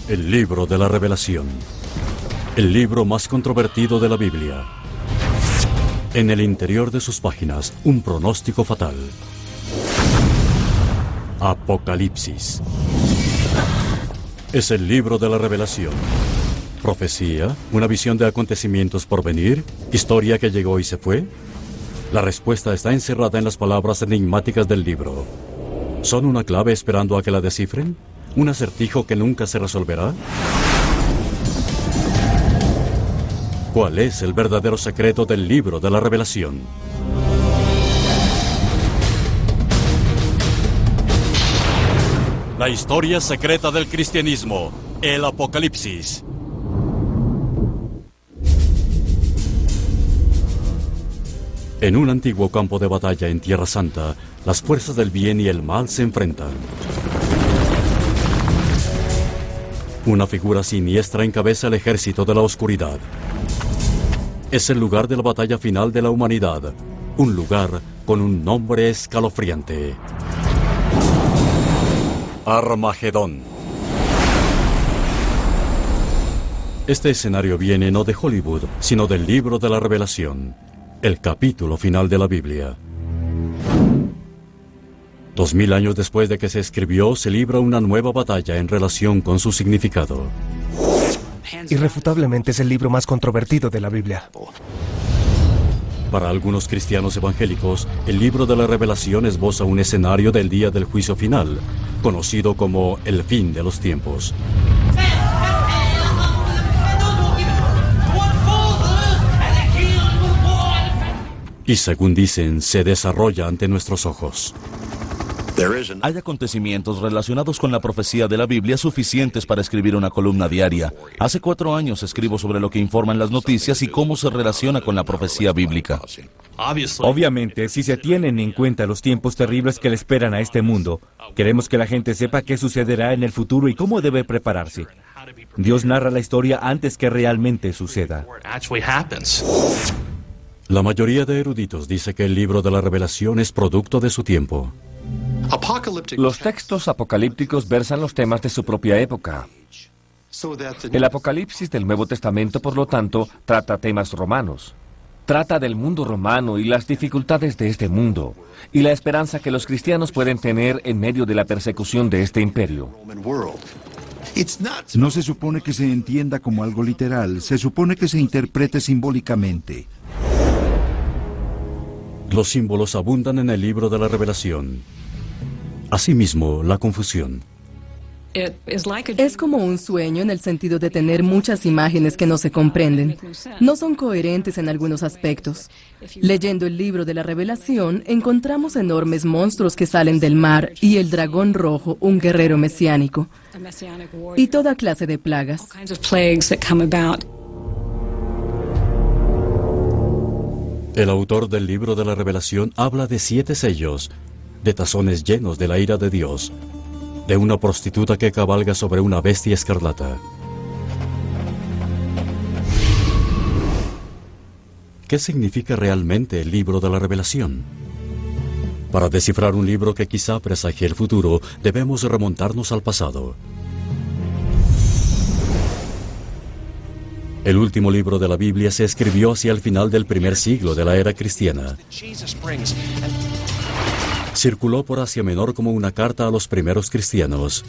El libro de la Revelación. El libro más controvertido de la Biblia. En el interior de sus páginas, un pronóstico fatal. Apocalipsis. Es el libro de la Revelación. ¿Profecía? ¿Una visión de acontecimientos por venir? ¿Historia que llegó y se fue? La respuesta está encerrada en las palabras enigmáticas del libro. ¿Son una clave esperando a que la descifren? ¿Un acertijo que nunca se resolverá? ¿Cuál es el verdadero secreto del libro de la Revelación? La historia secreta del cristianismo, el Apocalipsis. En un antiguo campo de batalla en Tierra Santa, las fuerzas del bien y el mal se enfrentan. Una figura siniestra encabeza el ejército de la oscuridad. Es el lugar de la batalla final de la humanidad, un lugar con un nombre escalofriante. Armagedón. Este escenario viene no de Hollywood, sino del libro de la Revelación, el capítulo final de la Biblia. 2000 años después de que se escribió, se libra una nueva batalla en relación con su significado. Irrefutablemente es el libro más controvertido de la Biblia. Para algunos cristianos evangélicos, el libro de la Revelación esboza un escenario del día del juicio final, conocido como el fin de los tiempos. Y según dicen, se desarrolla ante nuestros ojos. Hay acontecimientos relacionados con la profecía de la Biblia suficientes para escribir una columna diaria. Hace 4 años escribo sobre lo que informan las noticias y cómo se relaciona con la profecía bíblica. Obviamente, si se tienen en cuenta los tiempos terribles que le esperan a este mundo, queremos que la gente sepa qué sucederá en el futuro y cómo debe prepararse. Dios narra la historia antes que realmente suceda. La mayoría de eruditos dice que el libro de la Revelación es producto de su tiempo. Los textos apocalípticos versan los temas de su propia época. El Apocalipsis del Nuevo Testamento, por lo tanto, trata temas romanos. Trata del mundo romano y las dificultades de este mundo, y la esperanza que los cristianos pueden tener en medio de la persecución de este imperio. No se supone que se entienda como algo literal, se supone que se interprete simbólicamente. Los símbolos abundan en el libro de la Revelación. Asimismo, la confusión. Es como un sueño en el sentido de tener muchas imágenes que no se comprenden. No son coherentes en algunos aspectos. Leyendo el libro de la Revelación, encontramos enormes monstruos que salen del mar y el dragón rojo, un guerrero mesiánico, y toda clase de plagas. El autor del libro de la Revelación habla de 7 sellos, de tazones llenos de la ira de Dios, de una prostituta que cabalga sobre una bestia escarlata. ¿Qué significa realmente el libro de la Revelación? Para descifrar un libro que quizá presagie el futuro, debemos remontarnos al pasado. El último libro de la Biblia se escribió hacia el final del primer siglo de la era cristiana. Circuló por Asia Menor como una carta a los primeros cristianos.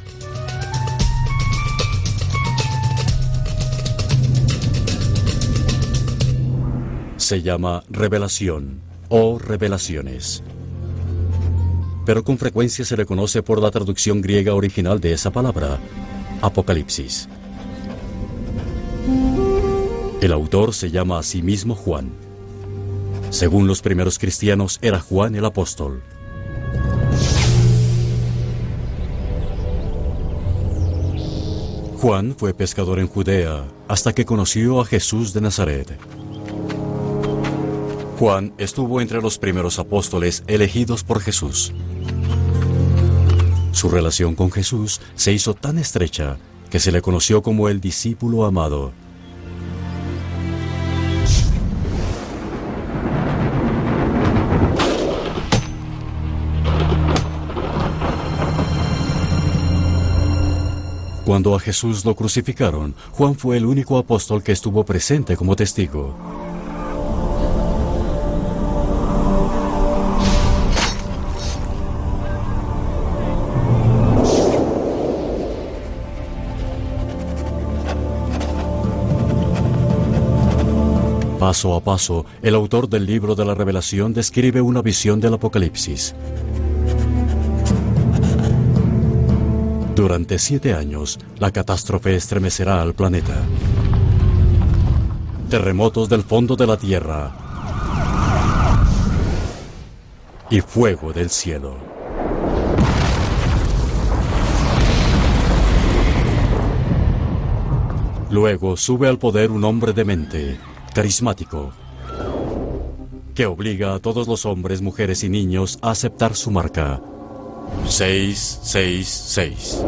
Se llama Revelación o Revelaciones. Pero con frecuencia se le conoce por la traducción griega original de esa palabra, Apocalipsis. El autor se llama a sí mismo Juan. Según los primeros cristianos, era Juan el apóstol. Juan fue pescador en Judea hasta que conoció a Jesús de Nazaret. Juan estuvo entre los primeros apóstoles elegidos por Jesús. Su relación con Jesús se hizo tan estrecha que se le conoció como el discípulo amado. Cuando a Jesús lo crucificaron, Juan fue el único apóstol que estuvo presente como testigo. Paso a paso, el autor del libro de la Revelación describe una visión del Apocalipsis. Durante 7 años, la catástrofe estremecerá al planeta. Terremotos del fondo de la tierra y fuego del cielo. Luego sube al poder un hombre demente, carismático, que obliga a todos los hombres, mujeres y niños a aceptar su marca. 666.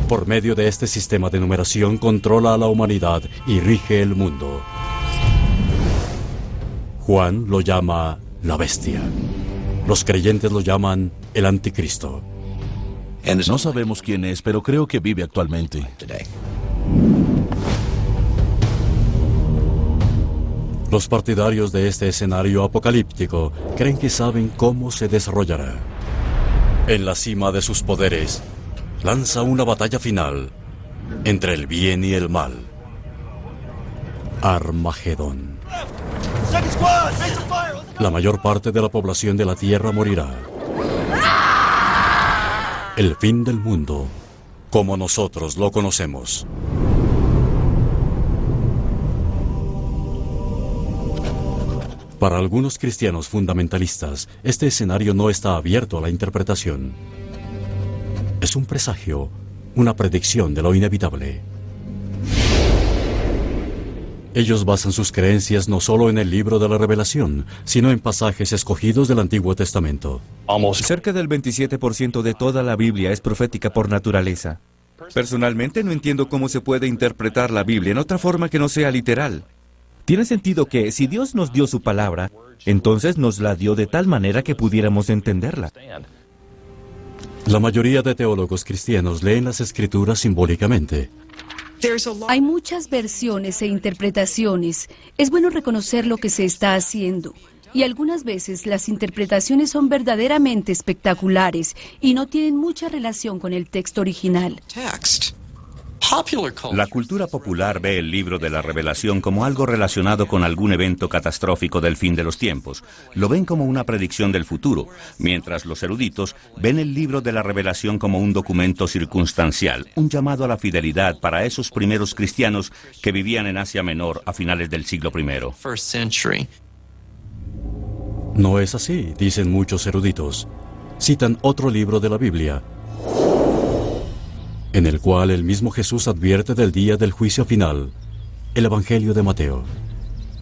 Por medio de este sistema de numeración controla a la humanidad y rige el mundo. Juan lo llama la bestia. Los creyentes lo llaman el anticristo. No sabemos quién es, pero creo que vive actualmente. Los partidarios de este escenario apocalíptico creen que saben cómo se desarrollará. En la cima de sus poderes, lanza una batalla final entre el bien y el mal. Armagedón. La mayor parte de la población de la Tierra morirá. El fin del mundo, como nosotros lo conocemos. Para algunos cristianos fundamentalistas, este escenario no está abierto a la interpretación. Es un presagio, una predicción de lo inevitable. Ellos basan sus creencias no solo en el libro de la Revelación, sino en pasajes escogidos del Antiguo Testamento. Cerca del 27% de toda la Biblia es profética por naturaleza. Personalmente no entiendo cómo se puede interpretar la Biblia en otra forma que no sea literal. Tiene sentido que, si Dios nos dio su palabra, entonces nos la dio de tal manera que pudiéramos entenderla. La mayoría de teólogos cristianos leen las Escrituras simbólicamente. Hay muchas versiones e interpretaciones. Es bueno reconocer lo que se está haciendo. Y algunas veces las interpretaciones son verdaderamente espectaculares y no tienen mucha relación con el texto original. La cultura popular ve el libro de la Revelación como algo relacionado con algún evento catastrófico del fin de los tiempos. Lo ven como una predicción del futuro, mientras los eruditos ven el libro de la Revelación como un documento circunstancial, un llamado a la fidelidad para esos primeros cristianos que vivían en Asia Menor a finales del siglo I. No es así, dicen muchos eruditos. Citan otro libro de la Biblia, en el cual el mismo Jesús advierte del día del juicio final, el Evangelio de Mateo.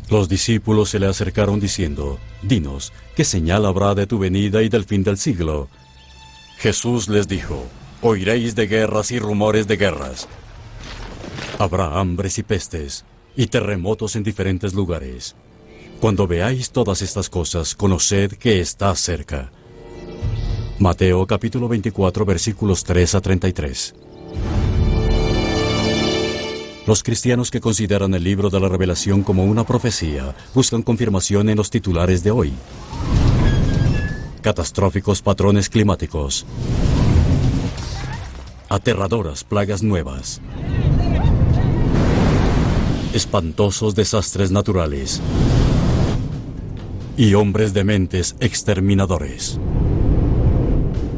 Los discípulos se le acercaron diciendo: «Dinos, ¿qué señal habrá de tu venida y del fin del siglo?» Jesús les dijo: «Oiréis de guerras y rumores de guerras. Habrá hambres y pestes, y terremotos en diferentes lugares. Cuando veáis todas estas cosas, conoced que está cerca». Mateo capítulo 24, versículos 3 a 33. Los cristianos que consideran el libro de la Revelación como una profecía buscan confirmación en los titulares de hoy. Catastróficos patrones climáticos. Aterradoras plagas nuevas. Espantosos desastres naturales. Y hombres dementes exterminadores,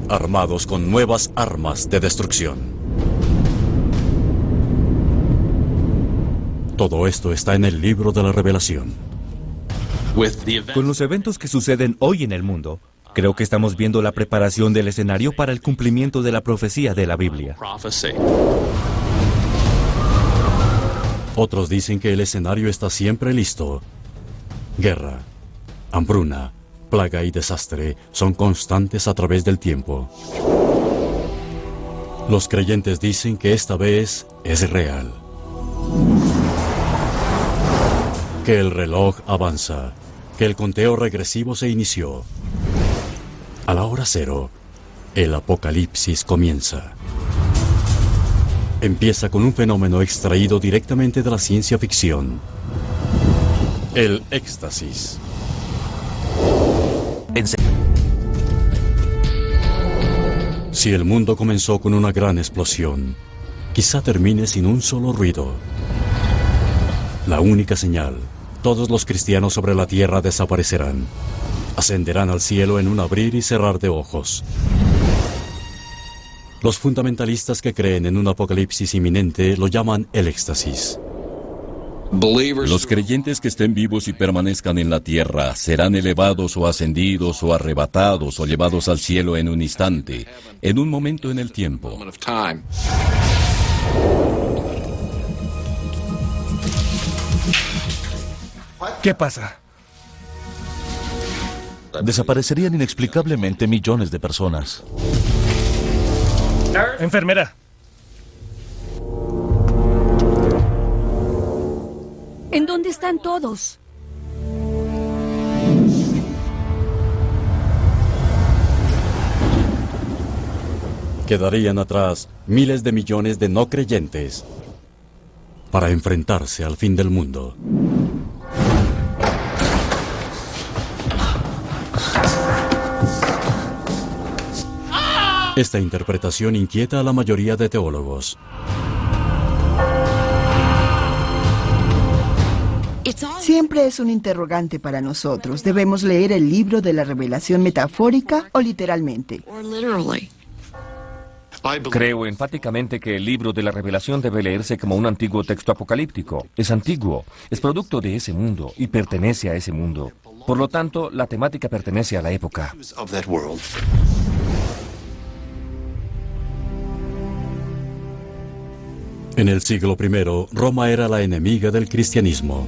armados con nuevas armas de destrucción. Todo esto está en el libro de la Revelación. Con los eventos que suceden hoy en el mundo, creo que estamos viendo la preparación del escenario para el cumplimiento de la profecía de la Biblia. Otros dicen que el escenario está siempre listo. Guerra, hambruna, plaga y desastre son constantes a través del tiempo. Los creyentes dicen que esta vez es real. Que el reloj avanza, que el conteo regresivo se inició. A la hora cero, el apocalipsis comienza. empieza con un fenómeno extraído directamente de la ciencia ficción: el éxtasis. Si el mundo comenzó con una gran explosión, quizá termine sin un solo ruido. La única señal: todos los cristianos sobre la tierra desaparecerán. Ascenderán al cielo en un abrir y cerrar de ojos. Los fundamentalistas que creen en un apocalipsis inminente lo llaman el éxtasis. Los creyentes que estén vivos y permanezcan en la tierra serán elevados o ascendidos o arrebatados o llevados al cielo en un instante, en un momento en el tiempo. ¿Qué pasa? Desaparecerían inexplicablemente millones de personas. Enfermera. ¿En dónde están todos? Quedarían atrás miles de millones de no creyentes para enfrentarse al fin del mundo. Esta interpretación inquieta a la mayoría de teólogos. Siempre es un interrogante para nosotros. ¿Debemos leer el libro de la revelación metafórica o literalmente? Creo enfáticamente que el libro de la Revelación debe leerse como un antiguo texto apocalíptico. Es antiguo, es producto de ese mundo y pertenece a ese mundo. Por lo tanto, la temática pertenece a la época. En el siglo I, Roma era la enemiga del cristianismo.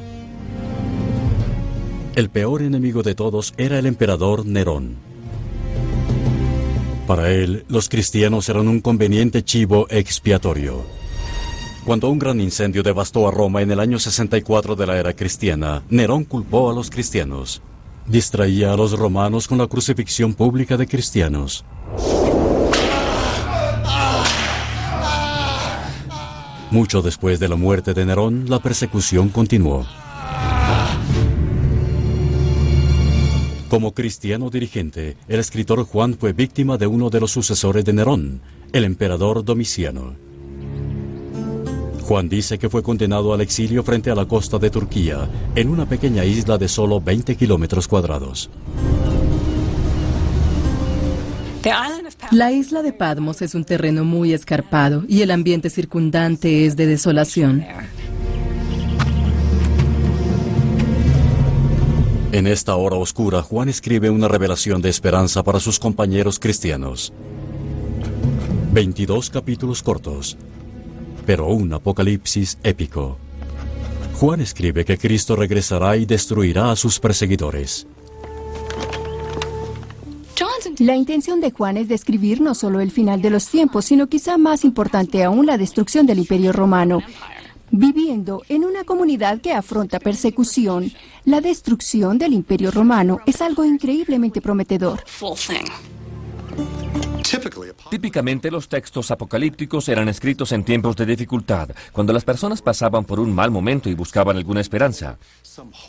El peor enemigo de todos era el emperador Nerón. Para él, los cristianos eran un conveniente chivo expiatorio. Cuando un gran incendio devastó a Roma en el año 64 de la era cristiana, Nerón culpó a los cristianos. Distraía a los romanos con la crucifixión pública de cristianos. Mucho después de la muerte de Nerón, la persecución continuó. Como cristiano dirigente, el escritor Juan fue víctima de uno de los sucesores de Nerón, el emperador Domiciano. Juan dice que fue condenado al exilio frente a la costa de Turquía, en una pequeña isla de solo 20 kilómetros cuadrados. La isla de Patmos es un terreno muy escarpado y el ambiente circundante es de desolación. En esta hora oscura, Juan escribe una revelación de esperanza para sus compañeros cristianos. 22 capítulos cortos, pero un apocalipsis épico. Juan escribe que Cristo regresará y destruirá a sus perseguidores. La intención de Juan es describir no solo el final de los tiempos, sino quizá más importante aún, la destrucción del Imperio Romano. Viviendo en una comunidad que afronta persecución, la destrucción del Imperio Romano es algo increíblemente prometedor. Típicamente los textos apocalípticos eran escritos en tiempos de dificultad, cuando las personas pasaban por un mal momento y buscaban alguna esperanza.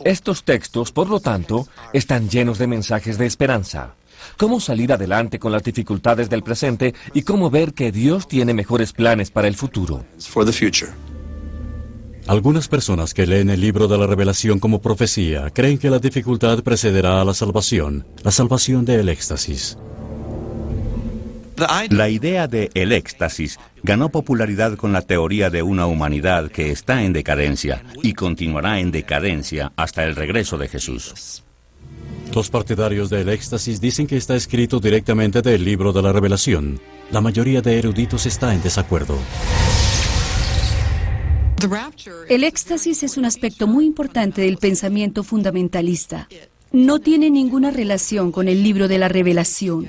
Estos textos, por lo tanto, están llenos de mensajes de esperanza. Cómo salir adelante con las dificultades del presente y cómo ver que Dios tiene mejores planes para el futuro. Algunas personas que leen el libro de la Revelación como profecía creen que la dificultad precederá a la salvación del éxtasis. La idea de el éxtasis ganó popularidad con la teoría de una humanidad que está en decadencia y continuará en decadencia hasta el regreso de Jesús. Los partidarios del éxtasis dicen que está escrito directamente del libro de la Revelación. La mayoría de eruditos está en desacuerdo. El éxtasis es un aspecto muy importante del pensamiento fundamentalista. No tiene ninguna relación con el libro de la Revelación.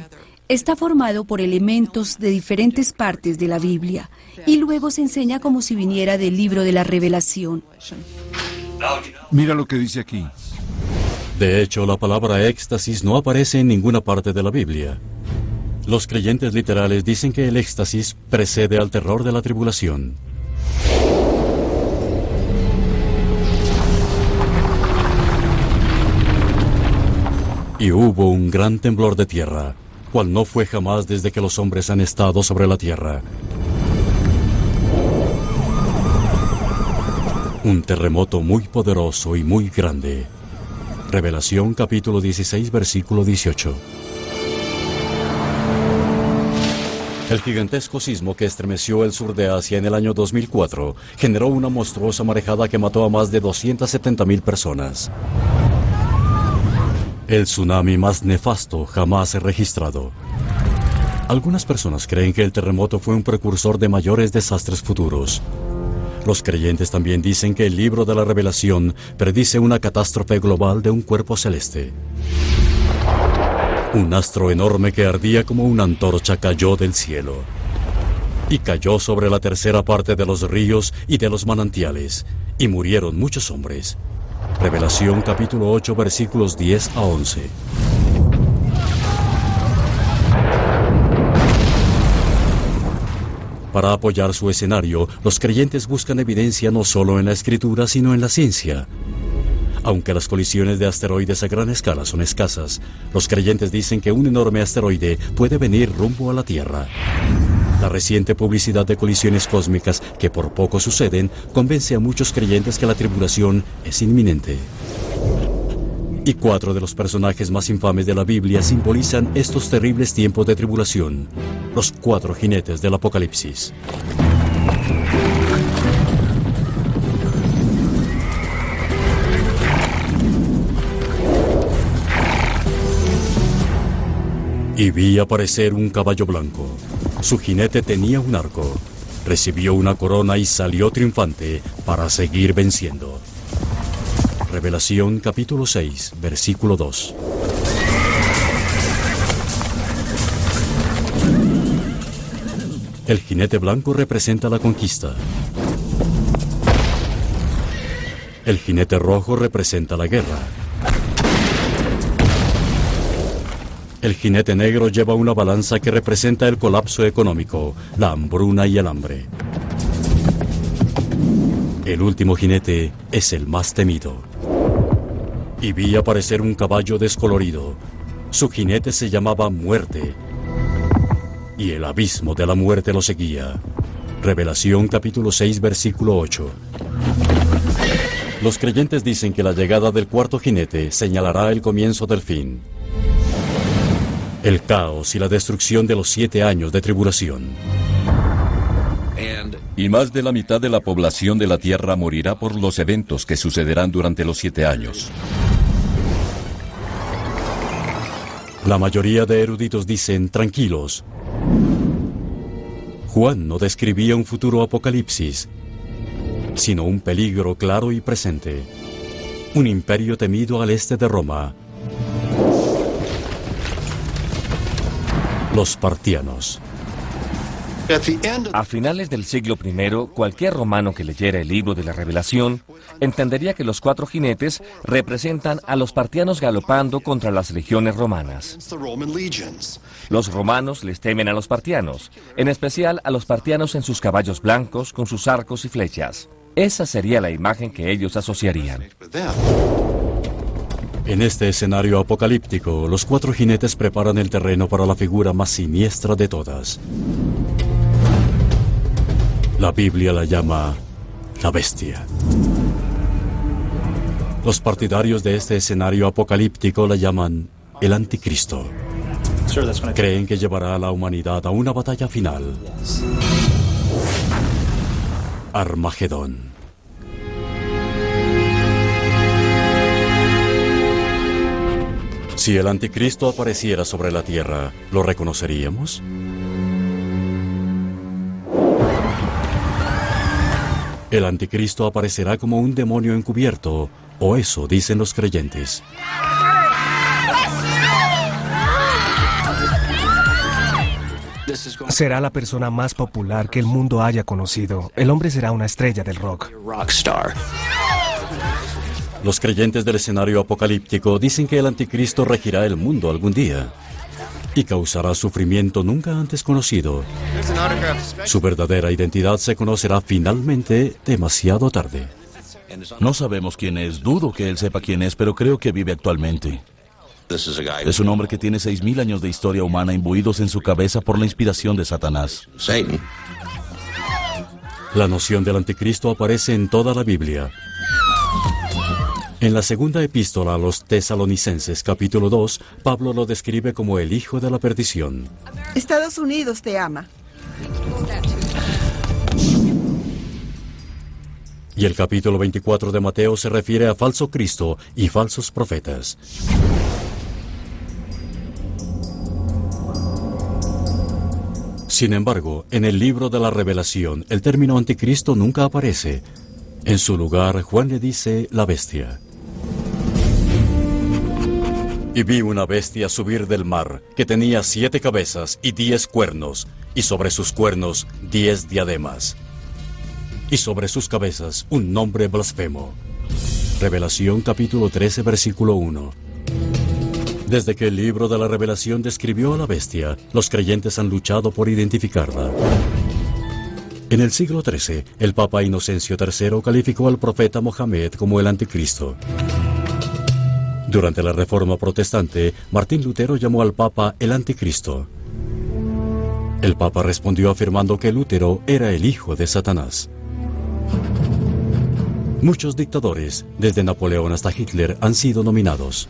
Está formado por elementos de diferentes partes de la Biblia y luego se enseña como si viniera del libro de la Revelación. Mira lo que dice aquí. De hecho, la palabra éxtasis no aparece en ninguna parte de la Biblia. Los creyentes literales dicen que el éxtasis precede al terror de la tribulación. Y hubo un gran temblor de tierra, cual no fue jamás desde que los hombres han estado sobre la tierra. Un terremoto muy poderoso y muy grande. Revelación capítulo 16, versículo 18. El gigantesco sismo que estremeció el sur de Asia en el año 2004 generó una monstruosa marejada que mató a más de 270,000 personas. El tsunami más nefasto jamás registrado. Algunas personas creen que el terremoto fue un precursor de mayores desastres futuros. Los creyentes también dicen que el libro de la Revelación predice una catástrofe global de un cuerpo celeste. Un astro enorme que ardía como una antorcha cayó del cielo. Y cayó sobre la tercera parte de los ríos y de los manantiales, y murieron muchos hombres. Revelación capítulo 8, versículos 10 a 11. Para apoyar su escenario, los creyentes buscan evidencia no solo en la escritura, sino en la ciencia. Aunque las colisiones de asteroides a gran escala son escasas, los creyentes dicen que un enorme asteroide puede venir rumbo a la Tierra. La reciente publicidad de colisiones cósmicas, que por poco suceden, convence a muchos creyentes que la tribulación es inminente. Y 4 de los personajes más infames de la Biblia simbolizan estos terribles tiempos de tribulación: los 4 jinetes del Apocalipsis. Y vi aparecer un caballo blanco. Su jinete tenía un arco. Recibió una corona y salió triunfante para seguir venciendo. Revelación capítulo 6, versículo 2. El jinete blanco representa la conquista. El jinete rojo representa la guerra. El jinete negro lleva una balanza que representa el colapso económico, la hambruna y el hambre. El último jinete es el más temido. Y vi aparecer un caballo descolorido. Su jinete se llamaba Muerte. Y el abismo de la muerte lo seguía. Revelación capítulo 6, versículo 8. Los creyentes dicen que la llegada del cuarto jinete señalará el comienzo del fin. El caos y la destrucción de los 7 años de tribulación. Y más de la mitad de la población de la tierra morirá por los eventos que sucederán durante los 7 años. La mayoría de eruditos dicen, tranquilos. Juan no describía un futuro apocalipsis, sino un peligro claro y presente. Un imperio temido al este de Roma. Los partianos. A finales del siglo I, cualquier romano que leyera el libro de la Revelación entendería que los 4 jinetes representan a los partianos galopando contra las legiones romanas. Los romanos les temen a los partianos, en especial a los partianos en sus caballos blancos con sus arcos y flechas. Esa sería la imagen que ellos asociarían. En este escenario apocalíptico, los 4 jinetes preparan el terreno para la figura más siniestra de todas. La Biblia la llama la bestia. Los partidarios de este escenario apocalíptico la llaman el anticristo. Creen que llevará a la humanidad a una batalla final. Armagedón. Si el anticristo apareciera sobre la tierra, ¿lo reconoceríamos? El anticristo aparecerá como un demonio encubierto, o eso dicen los creyentes. Será la persona más popular que el mundo haya conocido. El hombre será una estrella del rock. Los creyentes del escenario apocalíptico dicen que el anticristo regirá el mundo algún día. y causará sufrimiento nunca antes conocido. Su verdadera identidad se conocerá finalmente demasiado tarde. No sabemos quién es, dudo que él sepa quién es, pero creo que vive actualmente. Es un hombre que tiene 6.000 años de historia humana imbuidos en su cabeza por la inspiración de Satanás. La noción del anticristo aparece en toda la Biblia. En la segunda epístola a los Tesalonicenses, capítulo 2, Pablo lo describe como el hijo de la perdición. Estados Unidos te ama. Y el capítulo 24 de Mateo se refiere a falso Cristo y falsos profetas. Sin embargo, en el libro de la Revelación, el término anticristo nunca aparece. En su lugar, Juan le dice la bestia. Y vi una bestia subir del mar, que tenía 7 cabezas y 10 cuernos, y sobre sus cuernos 10 diademas. Y sobre sus cabezas un nombre blasfemo. Revelación capítulo 13, versículo 1. Desde que el libro de la Revelación describió a la bestia, los creyentes han luchado por identificarla. En el siglo XIII, el Papa Inocencio III calificó al profeta Mohammed como el anticristo. Durante la Reforma Protestante, Martín Lutero llamó al Papa el anticristo. El Papa respondió afirmando que Lutero era el hijo de Satanás. Muchos dictadores, desde Napoleón hasta Hitler, han sido nominados.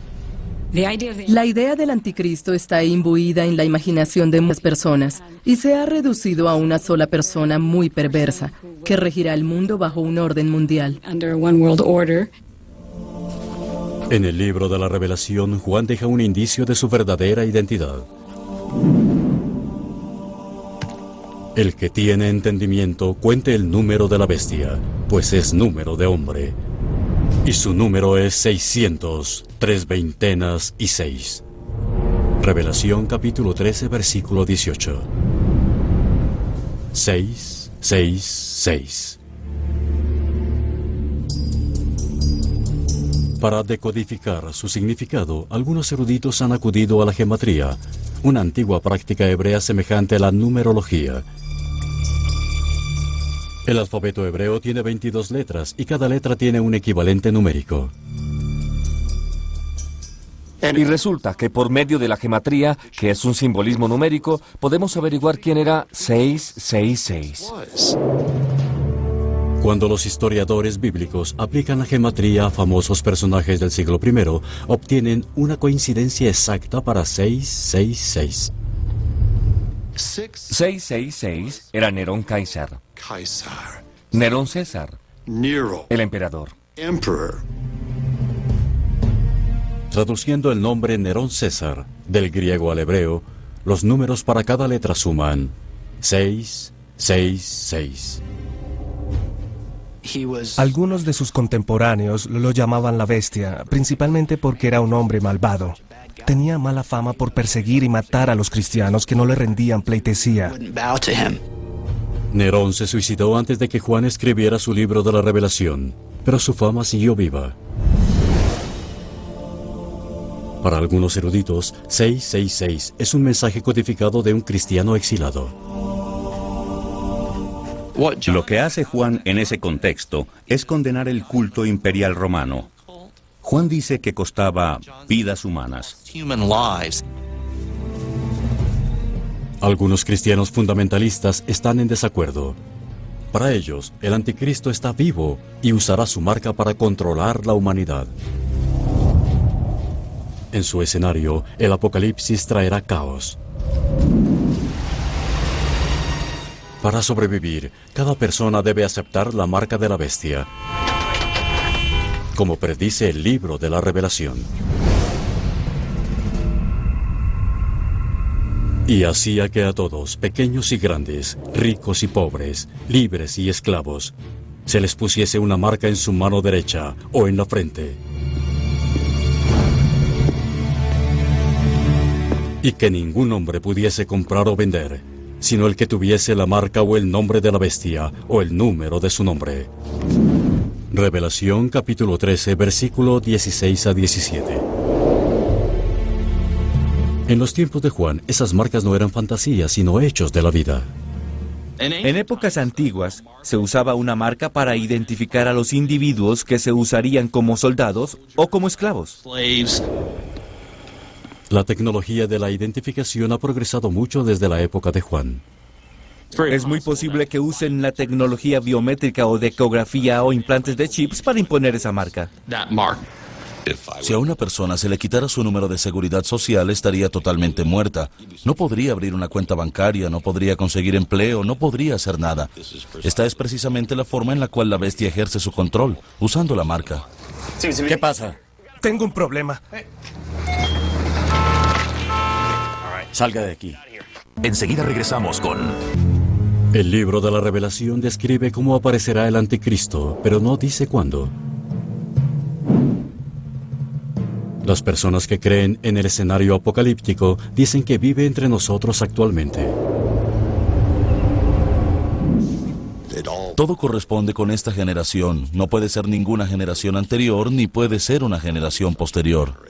La idea del anticristo está imbuida en la imaginación de muchas personas y se ha reducido a una sola persona muy perversa, que regirá el mundo bajo un orden mundial. En el libro de la Revelación, Juan deja un indicio de su verdadera identidad. El que tiene entendimiento cuente el número de la bestia, pues es número de hombre. Y su número es 600, 3 veintenas y 6. Revelación capítulo 13, versículo 18. 6, 6, 6. Para decodificar su significado, algunos eruditos han acudido a la gematría, una antigua práctica hebrea semejante a la numerología. El alfabeto hebreo tiene 22 letras y cada letra tiene un equivalente numérico. Y resulta que por medio de la gematría, que es un simbolismo numérico, podemos averiguar quién era 666. Cuando los historiadores bíblicos aplican la gematría a famosos personajes del siglo I, obtienen una coincidencia exacta para 666. 666 era Nerón Kaiser. Nerón César. El emperador. Traduciendo el nombre Nerón César del griego al hebreo, los números para cada letra suman 666. Algunos de sus contemporáneos lo llamaban la bestia, principalmente porque era un hombre malvado. Tenía mala fama por perseguir y matar a los cristianos que no le rendían pleitesía. Nerón se suicidó antes de que Juan escribiera su libro de la Revelación, pero su fama siguió viva. Para algunos eruditos, 666 es un mensaje codificado de un cristiano exilado. Lo que hace Juan en ese contexto es condenar el culto imperial romano. Juan dice que costaba vidas humanas. Algunos cristianos fundamentalistas están en desacuerdo. Para ellos, el anticristo está vivo y usará su marca para controlar la humanidad. En su escenario, el apocalipsis traerá caos. Para sobrevivir, cada persona debe aceptar la marca de la bestia, como predice el libro de la Revelación. Y hacía que a todos, pequeños y grandes, ricos y pobres, libres y esclavos, se les pusiese una marca en su mano derecha o en la frente. Y que ningún hombre pudiese comprar o vender, sino el que tuviese la marca o el nombre de la bestia o el número de su nombre. Revelación capítulo 13, versículo 16 a 17. En los tiempos de Juan, esas marcas no eran fantasías, sino hechos de la vida. En épocas antiguas, se usaba una marca para identificar a los individuos que se usarían como soldados o como esclavos. La tecnología de la identificación ha progresado mucho desde la época de Juan. Es muy posible que usen la tecnología biométrica o de ecografía o implantes de chips para imponer esa marca. Si a una persona se le quitara su número de seguridad social, estaría totalmente muerta. No podría abrir una cuenta bancaria, no podría conseguir empleo, no podría hacer nada. Esta es precisamente la forma en la cual la bestia ejerce su control, usando la marca. ¿Qué pasa? Tengo un problema. Salga de aquí. Enseguida regresamos con... El libro de la Revelación describe cómo aparecerá el anticristo, pero no dice cuándo. Las personas que creen en el escenario apocalíptico dicen que vive entre nosotros actualmente. Todo corresponde con esta generación. No puede ser ninguna generación anterior, ni puede ser una generación posterior.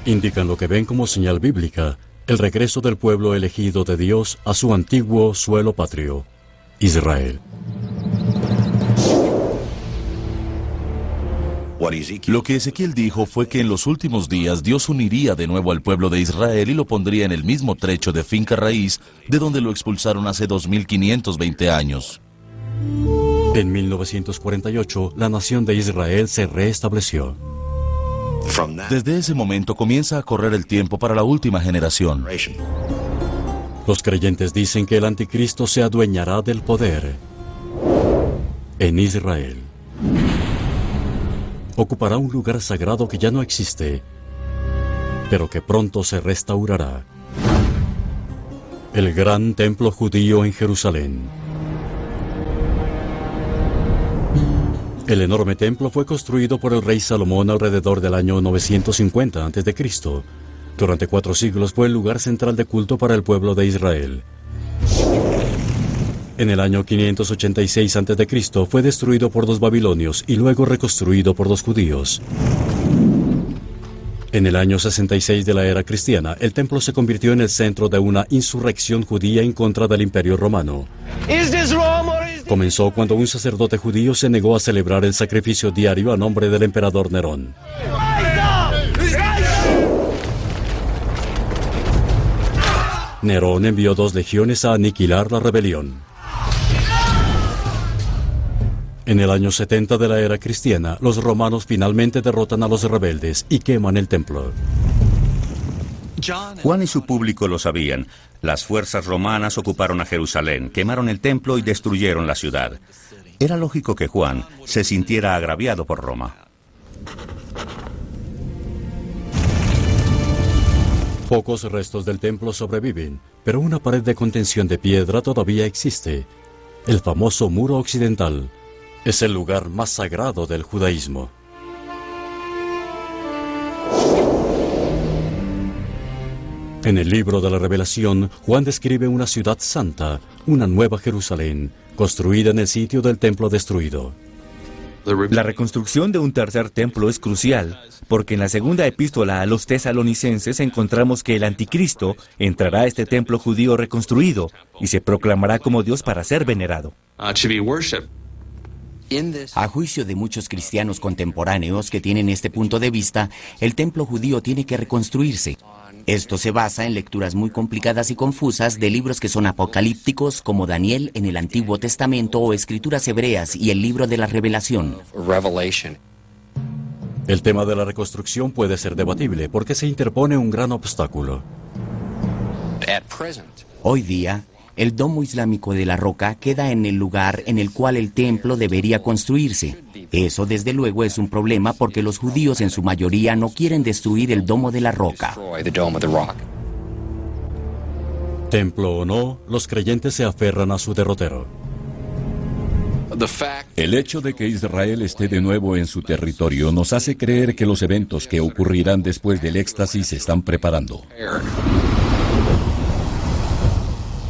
Indican lo que ven como señal bíblica, el regreso del pueblo elegido de Dios a su antiguo suelo patrio, Israel. Lo que Ezequiel dijo fue que en los últimos días Dios uniría de nuevo al pueblo de Israel y lo pondría en el mismo trecho de finca raíz de donde lo expulsaron hace 2520 años. En 1948, la nación de Israel se restableció. Desde ese momento comienza a correr el tiempo para la última generación. Los creyentes dicen que el anticristo se adueñará del poder en Israel. Ocupará un lugar sagrado que ya no existe, pero que pronto se restaurará. El gran templo judío en Jerusalén. El enorme templo fue construido por el rey Salomón alrededor del año 950 a.C. Durante 4 siglos fue el lugar central de culto para el pueblo de Israel. En el año 586 a.C. fue destruido por los babilonios y luego reconstruido por los judíos. En el año 66 de la era cristiana, el templo se convirtió en el centro de una insurrección judía en contra del Imperio Romano. Comenzó cuando un sacerdote judío se negó a celebrar el sacrificio diario a nombre del emperador Nerón. Nerón envió 2 legiones a aniquilar la rebelión. En el año 70 de la era cristiana, los romanos finalmente derrotan a los rebeldes y queman el templo. Juan y su público lo sabían. Las fuerzas romanas ocuparon a Jerusalén, quemaron el templo y destruyeron la ciudad. Era lógico que Juan se sintiera agraviado por Roma. Pocos restos del templo sobreviven, pero una pared de contención de piedra todavía existe. El famoso muro occidental es el lugar más sagrado del judaísmo. En el libro de la Revelación, Juan describe una ciudad santa, una nueva Jerusalén, construida en el sitio del templo destruido. La reconstrucción de un tercer templo es crucial, porque en la segunda epístola a los tesalonicenses encontramos que el anticristo entrará a este templo judío reconstruido y se proclamará como Dios para ser venerado. A juicio de muchos cristianos contemporáneos que tienen este punto de vista, el templo judío tiene que reconstruirse. Esto se basa en lecturas muy complicadas y confusas de libros que son apocalípticos como Daniel en el Antiguo Testamento o escrituras hebreas y el libro de la Revelación. El tema de la reconstrucción puede ser debatible porque se interpone un gran obstáculo. Hoy día, el domo islámico de la roca queda en el lugar en el cual el templo debería construirse. Eso desde luego es un problema porque los judíos en su mayoría no quieren destruir el domo de la roca. Templo o no, los creyentes se aferran a su derrotero. El hecho de que Israel esté de nuevo en su territorio nos hace creer que los eventos que ocurrirán después del éxtasis se están preparando.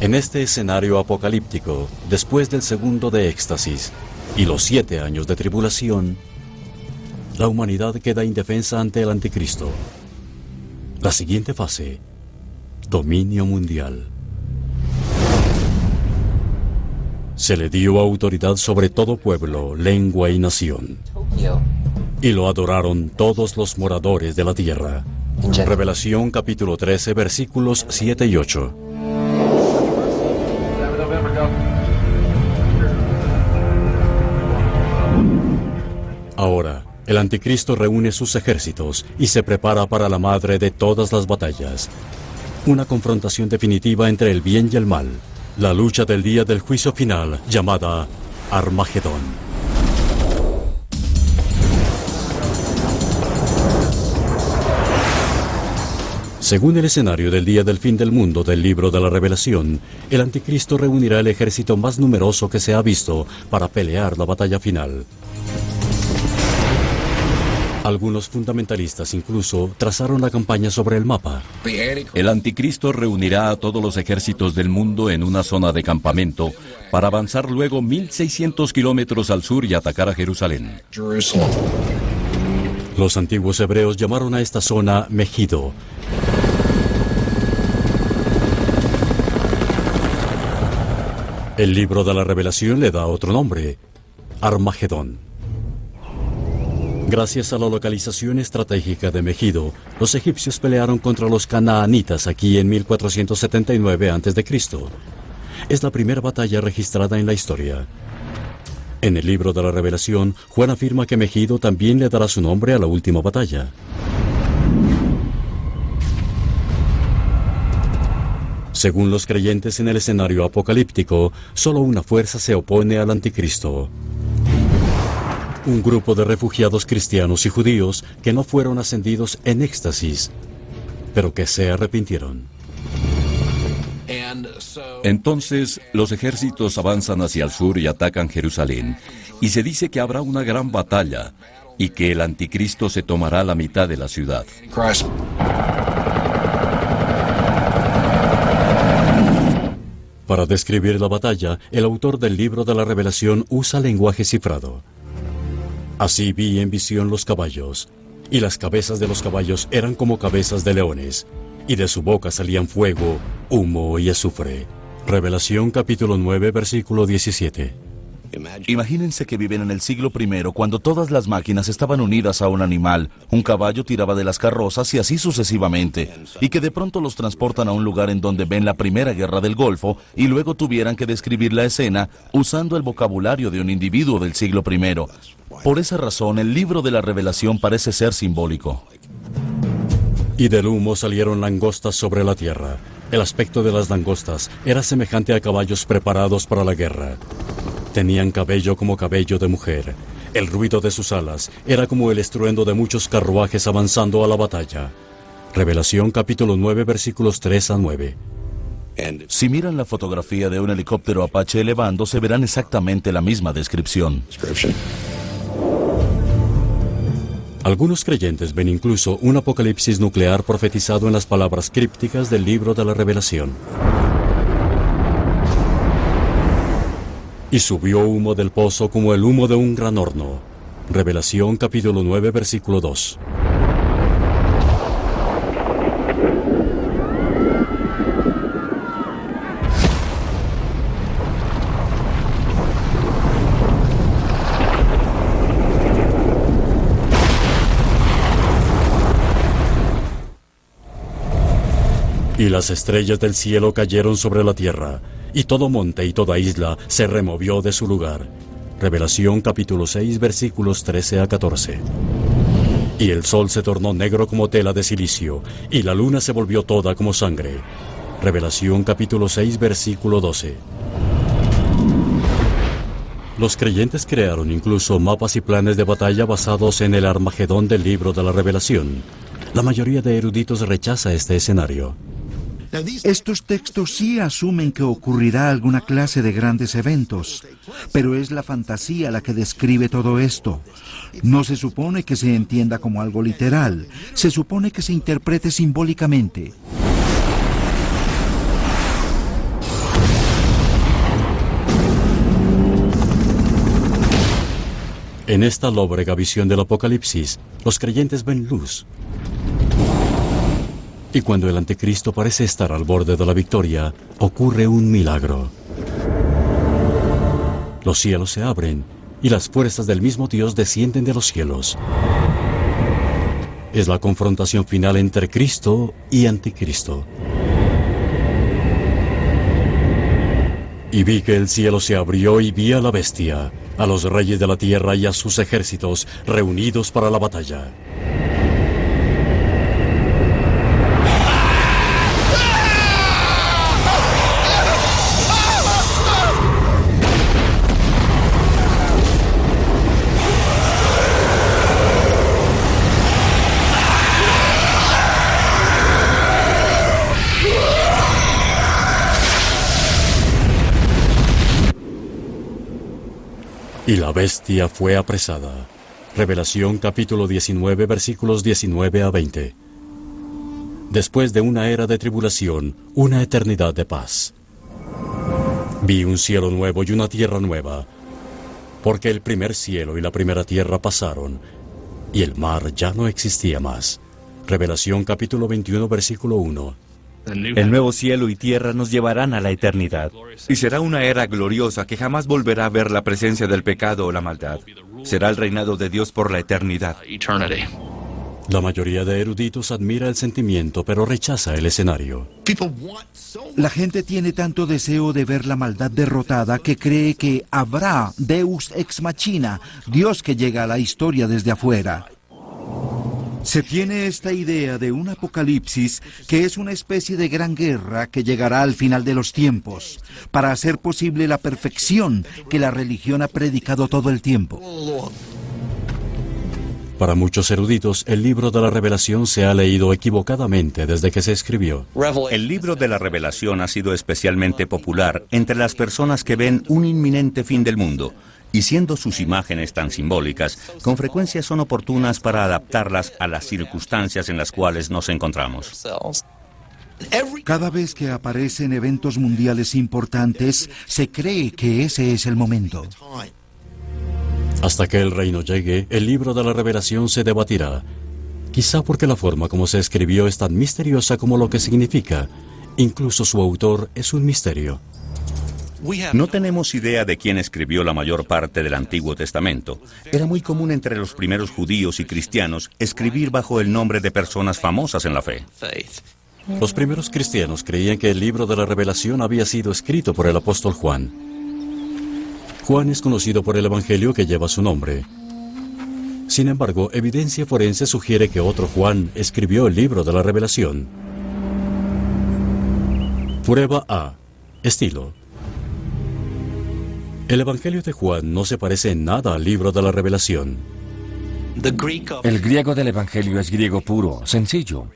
En este escenario apocalíptico, después del segundo de éxtasis y los 7 años de tribulación, la humanidad queda indefensa ante el anticristo. La siguiente fase: dominio mundial. Se le dio autoridad sobre todo pueblo, lengua y nación. Y lo adoraron todos los moradores de la tierra. Revelación capítulo 13, versículos 7 y 8. Ahora, el anticristo reúne sus ejércitos y se prepara para la madre de todas las batallas. Una confrontación definitiva entre el bien y el mal. La lucha del día del juicio final, llamada Armagedón. Según el escenario del día del fin del mundo del libro de la Revelación, el anticristo reunirá el ejército más numeroso que se ha visto para pelear la batalla final. Algunos fundamentalistas incluso trazaron la campaña sobre el mapa. El anticristo reunirá a todos los ejércitos del mundo en una zona de campamento para avanzar luego 1.600 kilómetros al sur y atacar a Jerusalén. Los antiguos hebreos llamaron a esta zona Megido. El libro de la Revelación le da otro nombre: Armagedón. Gracias a la localización estratégica de Megido, los egipcios pelearon contra los canaanitas aquí en 1479 a.C. Es la primera batalla registrada en la historia. En el libro de la Revelación, Juan afirma que Megido también le dará su nombre a la última batalla. Según los creyentes en el escenario apocalíptico, solo una fuerza se opone al anticristo: un grupo de refugiados cristianos y judíos que no fueron ascendidos en éxtasis, pero que se arrepintieron. Entonces, los ejércitos avanzan hacia el sur y atacan Jerusalén, y se dice que habrá una gran batalla, y que el anticristo se tomará la mitad de la ciudad. Para describir la batalla, el autor del libro de la Revelación usa lenguaje cifrado. Así vi en visión los caballos, y las cabezas de los caballos eran como cabezas de leones, y de su boca salían fuego, humo y azufre. Revelación capítulo 9, versículo 17. Imagínense que viven en el siglo I, cuando todas las máquinas estaban unidas a un animal, un caballo tiraba de las carrozas y así sucesivamente, y que de pronto los transportan a un lugar en donde ven la Primera Guerra del Golfo y luego tuvieran que describir la escena usando el vocabulario de un individuo del siglo I. Por esa razón, el libro de la Revelación parece ser simbólico. Y del humo salieron langostas sobre la tierra. El aspecto de las langostas era semejante a caballos preparados para la guerra. Tenían cabello como cabello de mujer. El ruido de sus alas era como el estruendo de muchos carruajes avanzando a la batalla. Revelación capítulo 9, versículos 3 a 9. Si miran la fotografía de un helicóptero Apache elevándose, verán exactamente la misma descripción. Algunos creyentes ven incluso un apocalipsis nuclear profetizado en las palabras crípticas del libro de la Revelación. Y subió humo del pozo como el humo de un gran horno. Revelación capítulo 9, versículo 2. Y las estrellas del cielo cayeron sobre la tierra, y todo monte y toda isla se removió de su lugar. Revelación capítulo 6, versículos 13 a 14. Y el sol se tornó negro como tela de silicio, y la luna se volvió toda como sangre. Revelación capítulo 6, versículo 12. Los creyentes crearon incluso mapas y planes de batalla basados en el Armagedón del libro de la Revelación. La mayoría de eruditos rechaza este escenario. Estos textos sí asumen que ocurrirá alguna clase de grandes eventos, pero es la fantasía la que describe todo esto. No se supone que se entienda como algo literal, se supone que se interprete simbólicamente. En esta lóbrega visión del Apocalipsis, los creyentes ven luz. Y cuando el anticristo parece estar al borde de la victoria, ocurre un milagro. Los cielos se abren y las fuerzas del mismo Dios descienden de los cielos. Es la confrontación final entre Cristo y anticristo. Y vi que el cielo se abrió y vi a la bestia, a los reyes de la tierra y a sus ejércitos reunidos para la batalla. Y la bestia fue apresada. Revelación capítulo 19, versículos 19 a 20. Después de una era de tribulación, una eternidad de paz. Vi un cielo nuevo y una tierra nueva, porque el primer cielo y la primera tierra pasaron, y el mar ya no existía más. Revelación capítulo 21, versículo 1. El nuevo cielo y tierra nos llevarán a la eternidad. Y será una era gloriosa que jamás volverá a ver la presencia del pecado o la maldad. Será el reinado de Dios por la eternidad. La mayoría de eruditos admira el sentimiento, pero rechaza el escenario. La gente tiene tanto deseo de ver la maldad derrotada que cree que habrá Deus ex machina, Dios que llega a la historia desde afuera. Se tiene esta idea de un apocalipsis que es una especie de gran guerra que llegará al final de los tiempos, para hacer posible la perfección que la religión ha predicado todo el tiempo. Para muchos eruditos, el libro de la Revelación se ha leído equivocadamente desde que se escribió. El libro de la Revelación ha sido especialmente popular entre las personas que ven un inminente fin del mundo, y siendo sus imágenes tan simbólicas, con frecuencia son oportunas para adaptarlas a las circunstancias en las cuales nos encontramos. Cada vez que aparecen eventos mundiales importantes, se cree que ese es el momento. Hasta que el reino llegue, el libro de la Revelación se debatirá. Quizá porque la forma como se escribió es tan misteriosa como lo que significa. Incluso su autor es un misterio. No tenemos idea de quién escribió la mayor parte del Antiguo Testamento. Era muy común entre los primeros judíos y cristianos escribir bajo el nombre de personas famosas en la fe. Los primeros cristianos creían que el libro de la Revelación había sido escrito por el apóstol Juan. Juan es conocido por el evangelio que lleva su nombre. Sin embargo, evidencia forense sugiere que otro Juan escribió el libro de la Revelación. Prueba A. Estilo. El Evangelio de Juan no se parece en nada al libro de la Revelación. El griego del Evangelio es griego puro, sencillo.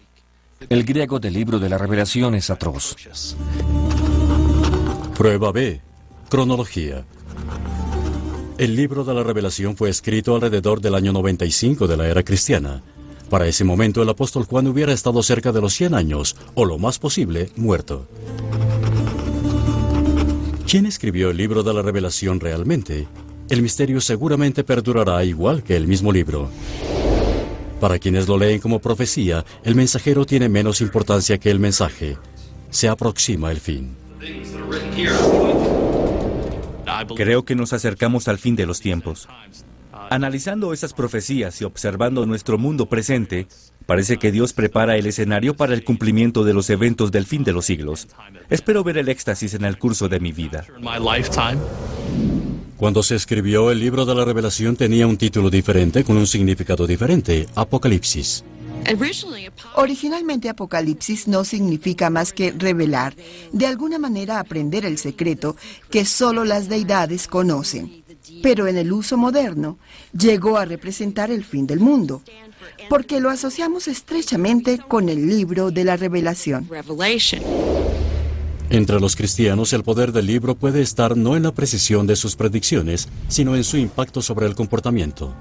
El griego del libro de la Revelación es atroz. Prueba B. Cronología. El libro de la Revelación fue escrito alrededor del año 95 de la era cristiana. Para ese momento el apóstol Juan hubiera estado cerca de los 100 años, o lo más posible, muerto. ¿Quién escribió el libro de la Revelación realmente? El misterio seguramente perdurará igual que el mismo libro. Para quienes lo leen como profecía, el mensajero tiene menos importancia que el mensaje. Se aproxima el fin. Creo que nos acercamos al fin de los tiempos. Analizando esas profecías y observando nuestro mundo presente, parece que Dios prepara el escenario para el cumplimiento de los eventos del fin de los siglos. Espero ver el éxtasis en el curso de mi vida. Cuando se escribió, el libro de la Revelación tenía un título diferente con un significado diferente: Apocalipsis. Originalmente Apocalipsis no significa más que revelar, de alguna manera aprender el secreto que solo las deidades conocen. Pero en el uso moderno llegó a representar el fin del mundo, porque lo asociamos estrechamente con el libro de la Revelación. Entre los cristianos, el poder del libro puede estar no en la precisión de sus predicciones, sino en su impacto sobre el comportamiento.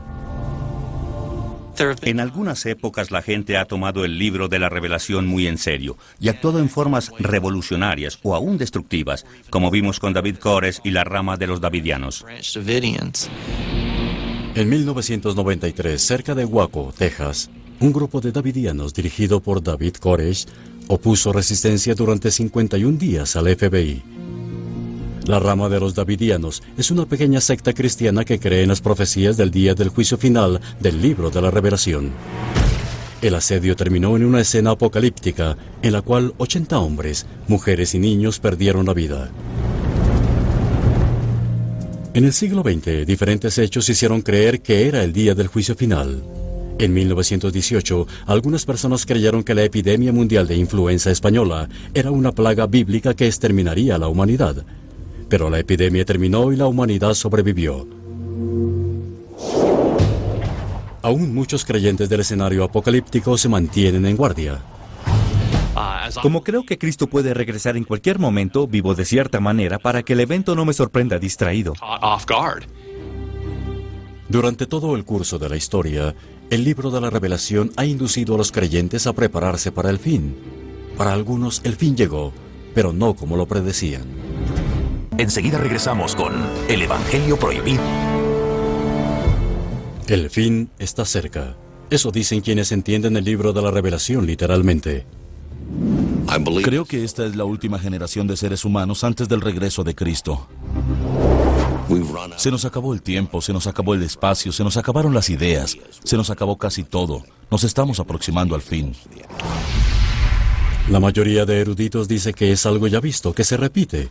En algunas épocas la gente ha tomado el libro de la Revelación muy en serio y actuado en formas revolucionarias o aún destructivas, como vimos con David Kores y la rama de los davidianos. En 1993, cerca de Waco, Texas, un grupo de davidianos dirigido por David Koresh opuso resistencia durante 51 días al FBI. La rama de los davidianos es una pequeña secta cristiana que cree en las profecías del día del juicio final del libro de la Revelación. El asedio terminó en una escena apocalíptica en la cual 80 hombres, mujeres y niños perdieron la vida. En el siglo XX, diferentes hechos hicieron creer que era el día del juicio final. En 1918, algunas personas creyeron que la epidemia mundial de influenza española era una plaga bíblica que exterminaría a la humanidad. Pero la epidemia terminó y la humanidad sobrevivió. Aún muchos creyentes del escenario apocalíptico se mantienen en guardia. Como creo que Cristo puede regresar en cualquier momento, vivo de cierta manera para que el evento no me sorprenda distraído. Durante todo el curso de la historia, el libro de la Revelación ha inducido a los creyentes a prepararse para el fin. Para algunos, el fin llegó, pero no como lo predecían. Enseguida regresamos con El Evangelio Prohibido. El fin está cerca. Eso dicen quienes entienden el libro de la Revelación literalmente. Creo que esta es la última generación de seres humanos antes del regreso de Cristo. Se nos acabó el tiempo, se nos acabó el espacio, se nos acabaron las ideas, se nos acabó casi todo. Nos estamos aproximando al fin. La mayoría de eruditos dice que es algo ya visto, que se repite.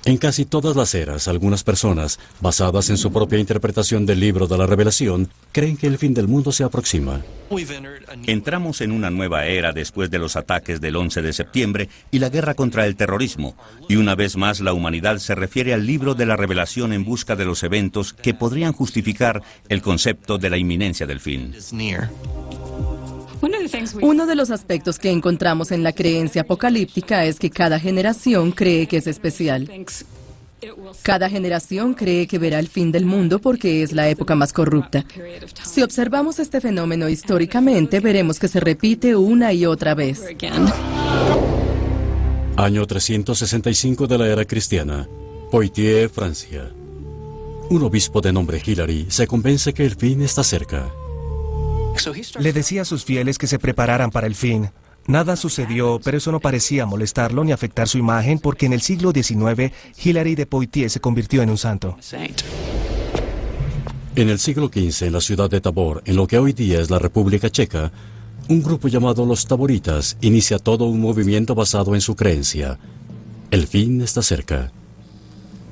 En casi todas las eras, algunas personas, basadas en su propia interpretación del libro de la Revelación, creen que el fin del mundo se aproxima. Entramos en una nueva era después de los ataques del 11 de septiembre y la guerra contra el terrorismo. Y una vez más la humanidad se refiere al libro de la Revelación en busca de los eventos que podrían justificar el concepto de la inminencia del fin. Uno de los aspectos que encontramos en la creencia apocalíptica es que cada generación cree que es especial. Cada generación cree que verá el fin del mundo porque es la época más corrupta. Si observamos este fenómeno históricamente, veremos que se repite una y otra vez. Año 365 de la era cristiana. Poitiers, Francia. Un obispo de nombre Hilary se convence que el fin está cerca. Le decía a sus fieles que se prepararan para el fin. Nada sucedió, pero eso no parecía molestarlo ni afectar su imagen porque en el siglo XIX, Hilary de Poitiers se convirtió en un santo. En el siglo XV, en la ciudad de Tabor, en lo que hoy día es la República Checa, un grupo llamado los Taboritas inicia todo un movimiento basado en su creencia. El fin está cerca.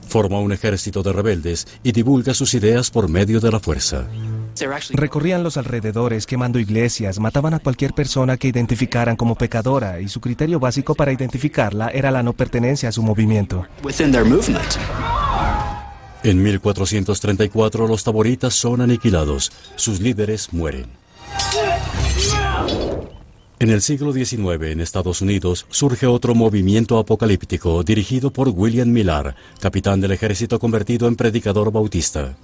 Forma un ejército de rebeldes y divulga sus ideas por medio de la fuerza. Recorrían los alrededores quemando iglesias, mataban a cualquier persona que identificaran como pecadora y su criterio básico para identificarla era la no pertenencia a su movimiento. En 1434 los taboritas son aniquilados, sus líderes mueren. En el siglo XIX en Estados Unidos surge otro movimiento apocalíptico dirigido por William Millar, capitán del ejército convertido en predicador bautista.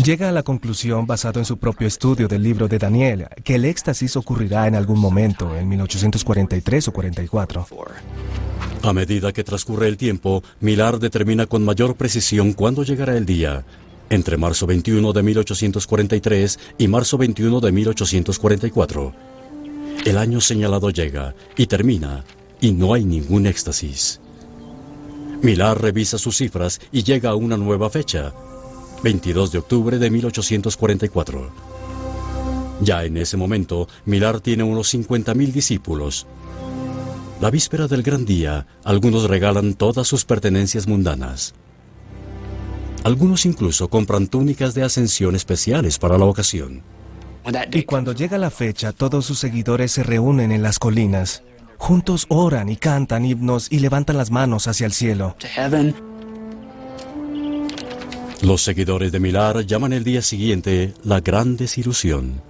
Llega a la conclusión, basado en su propio estudio del libro de Daniel, que el éxtasis ocurrirá en algún momento, en 1843 o 44. A medida que transcurre el tiempo, Millar determina con mayor precisión cuándo llegará el día, entre marzo 21 de 1843 y marzo 21 de 1844. El año señalado llega y termina, y no hay ningún éxtasis. Millar revisa sus cifras y llega a una nueva fecha, 22 de octubre de 1844. Ya en ese momento, Millar tiene unos 50.000 discípulos. La víspera del gran día, algunos regalan todas sus pertenencias mundanas. Algunos incluso compran túnicas de ascensión especiales para la ocasión. Y cuando llega la fecha, todos sus seguidores se reúnen en las colinas. Juntos oran y cantan himnos y levantan las manos hacia el cielo. Los seguidores de Millar llaman el día siguiente la Gran Desilusión.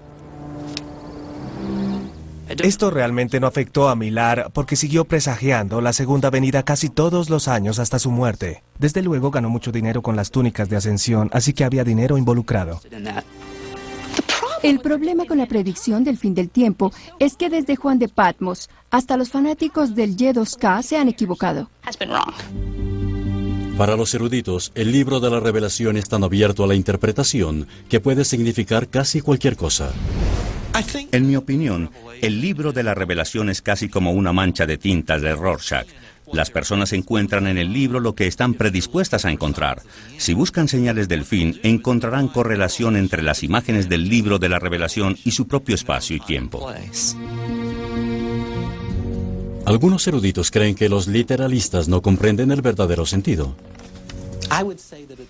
Esto realmente no afectó a Millar porque siguió presagiando la segunda venida casi todos los años hasta su muerte. Desde luego ganó mucho dinero con las túnicas de ascensión, así que había dinero involucrado. El problema con la predicción del fin del tiempo es que desde Juan de Patmos hasta los fanáticos del Y2K se han equivocado. Para los eruditos, el libro de la Revelación es tan abierto a la interpretación que puede significar casi cualquier cosa. En mi opinión, el libro de la Revelación es casi como una mancha de tinta de Rorschach. Las personas encuentran en el libro lo que están predispuestas a encontrar. Si buscan señales del fin, encontrarán correlación entre las imágenes del libro de la Revelación y su propio espacio y tiempo. Algunos eruditos creen que los literalistas no comprenden el verdadero sentido.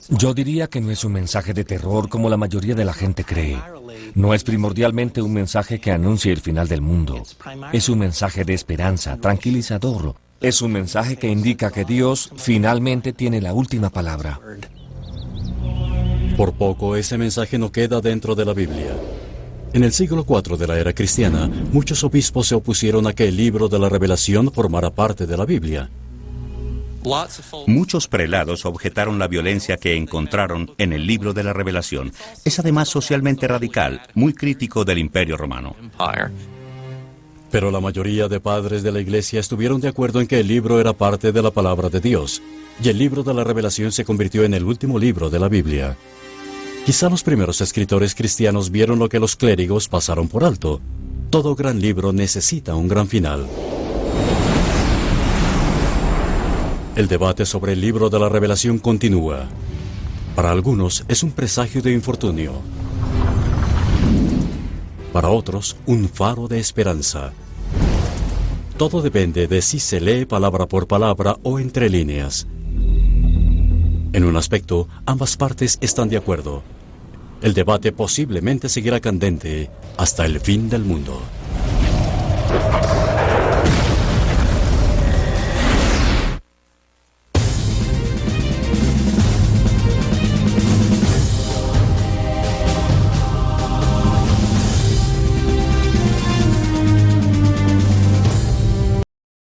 Yo diría que no es un mensaje de terror como la mayoría de la gente cree. No es primordialmente un mensaje que anuncie el final del mundo. Es un mensaje de esperanza, tranquilizador. Es un mensaje que indica que Dios finalmente tiene la última palabra. Por poco, ese mensaje no queda dentro de la Biblia. En el siglo IV de la era cristiana, muchos obispos se opusieron a que el libro de la Revelación formara parte de la Biblia. Muchos prelados objetaron la violencia que encontraron en el libro de la Revelación. Es además socialmente radical, muy crítico del Imperio Romano. Pero la mayoría de padres de la Iglesia estuvieron de acuerdo en que el libro era parte de la palabra de Dios, y el libro de la Revelación se convirtió en el último libro de la Biblia. Quizá los primeros escritores cristianos vieron lo que los clérigos pasaron por alto. Todo gran libro necesita un gran final. El debate sobre el libro de la Revelación continúa. Para algunos es un presagio de infortunio. Para otros, un faro de esperanza. Todo depende de si se lee palabra por palabra o entre líneas. En un aspecto, ambas partes están de acuerdo. El debate posiblemente seguirá candente hasta el fin del mundo.